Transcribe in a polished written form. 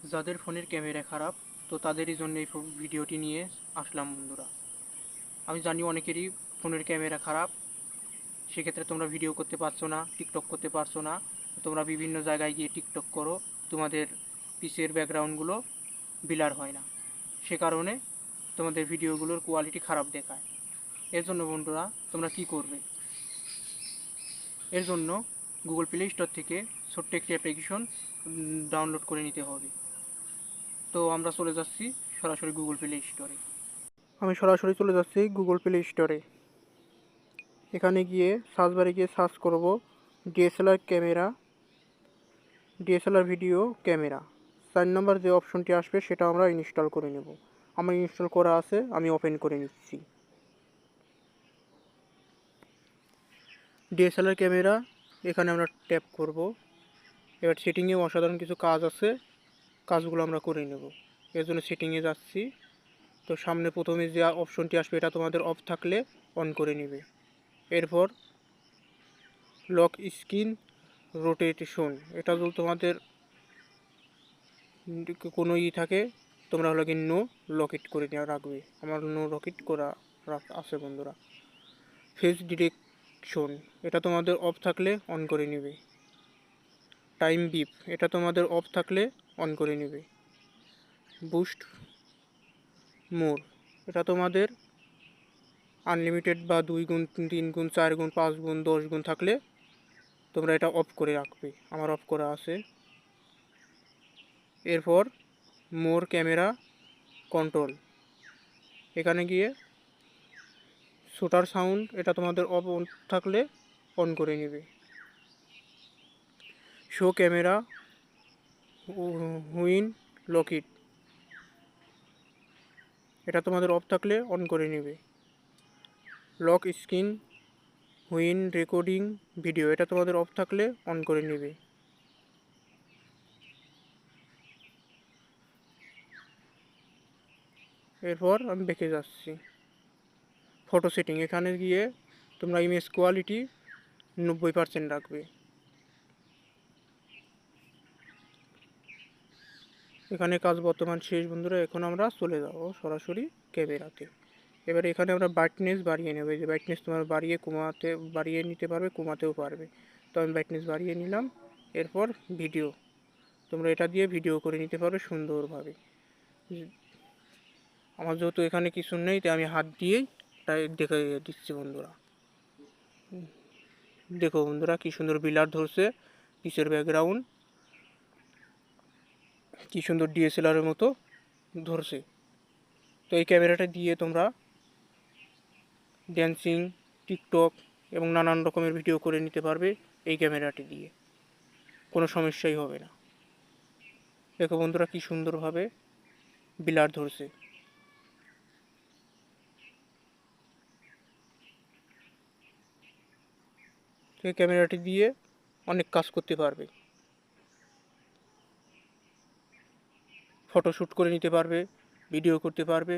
যাদের ফোনের ক্যামেরা খারাপ, তো তাদেরই জন্য এই ভিডিওটি নিয়ে আসলাম বন্ধুরা। আমি জানি অনেকেরই ফোনের ক্যামেরা খারাপ, সেক্ষেত্রে তোমরা ভিডিও করতে পারছো না, টিকটক করতে পারছো না। তোমরা বিভিন্ন জায়গায় গিয়ে টিকটক করো, তোমাদের পিসের ব্যাকগ্রাউন্ডগুলো ব্লার হয় না, সে কারণে তোমাদের ভিডিওগুলোর কোয়ালিটি খারাপ দেখায়। এর জন্য বন্ধুরা তোমরা কি করবে, এর জন্য গুগল প্লে স্টোর থেকে ছোট্ট একটি অ্যাপ্লিকেশন ডাউনলোড করে নিতে হবে। তো আমরা চলে যাচ্ছি সরাসরি গুগল প্লে স্টোরে। আমি সরাসরি চলে যাচ্ছি গুগল প্লে স্টোরে। এখানে গিয়ে সার্চ বারে গিয়ে সার্চ করব DSLR camera, DSLR video camera. 4 নম্বর যে অপশনটি আসবে সেটা আমরা ইনস্টল করে নেব। আমার ইনস্টল করা আছে, আমি ওপেন করে নিচ্ছি। ডিএসএলআর ক্যামেরা এখানে আমরা ট্যাপ করব। এবার সেটিংয়ে অসাধারণ কিছু কাজ আছে, কাজগুলো আমরা করে নেব। এর জন্য সেটিংয়ে যাচ্ছি। তো সামনে প্রথমে যে অপশনটি আসবে এটা তোমাদের অফ থাকলে অন করে নেবে। এরপর লক স্ক্রিন রোটেশন, এটা যদি তোমাদের কোনো থাকে, তোমরা হলো কি নো লকেট করে নেওয়া রাখবে। আমার নো লকেট করা আছে বন্ধুরা। ফেস ডিটেকশন, এটা তোমাদের অফ থাকলে অন করে নেবে। টাইম বিপ, এটা তোমাদের অফ থাকলে অন করে নেবে। বুস্ট মোর, এটা তোমাদের আনলিমিটেড বা 2 গুণ 3 গুণ 4 গুণ 5 গুণ 10 গুণ থাকলে তোমরা এটা অফ করে রাখবে। আমার অফ করা আছে। এরপর মোর ক্যামেরা কন্ট্রোল, এখানে গিয়ে শুটার সাউন্ড, এটা তোমাদের অফ থাকলে অন করে নেবে। শো ক্যামেরা হুইন লকিট, এটা তোমাদের অফ থাকলে অন করে নেবে। Lock screen when recording video, এটা তোমাদের অফ থাকলে অন করে নেবে। এরপর আমি দেখে যাচ্ছি ফটো সেটিং, এখানে গিয়ে তোমরা ইমেজ কোয়ালিটি 90% রাখবে। এখানে কাজ বর্তমান শেষ বন্ধুরা। এখন আমরা চলে যাব সরাসরি ক্যামেরাতে। এবার এখানে আমরা ব্রাইটনেস বাড়িয়ে নেব। এই যে ব্রাইটনেস তোমার বাড়িয়ে নিতে পারবে, কমাতেও পারবে। তো আমি ব্রাইটনেস বাড়িয়ে নিলাম। এরপর ভিডিও, তোমরা এটা দিয়ে ভিডিও করে নিতে পারবে সুন্দরভাবে। আমার যেহেতু এখানে কিছু নেই, তাই আমি হাত দিয়েই তাই দেখে দিচ্ছি বন্ধুরা। দেখো বন্ধুরা কি সুন্দর বিলার ধরছে, পিসের ব্যাকগ্রাউন্ড কি সুন্দর ডিএসএলআরের মতো ধরছে। তো এই ক্যামেরাটা দিয়ে তোমরা ড্যান্সিং, টিকটক এবং নানান রকমের ভিডিও করে নিতে পারবে এই ক্যামেরাটি দিয়ে, কোনো সমস্যাই হবে না। দেখো বন্ধুরা কি সুন্দরভাবে বিলার ধরছে। তো এই ক্যামেরাটি দিয়ে অনেক কাজ করতে পারবে, ফটোশ্যুট করে নিতে পারবে, ভিডিও করতে পারবে,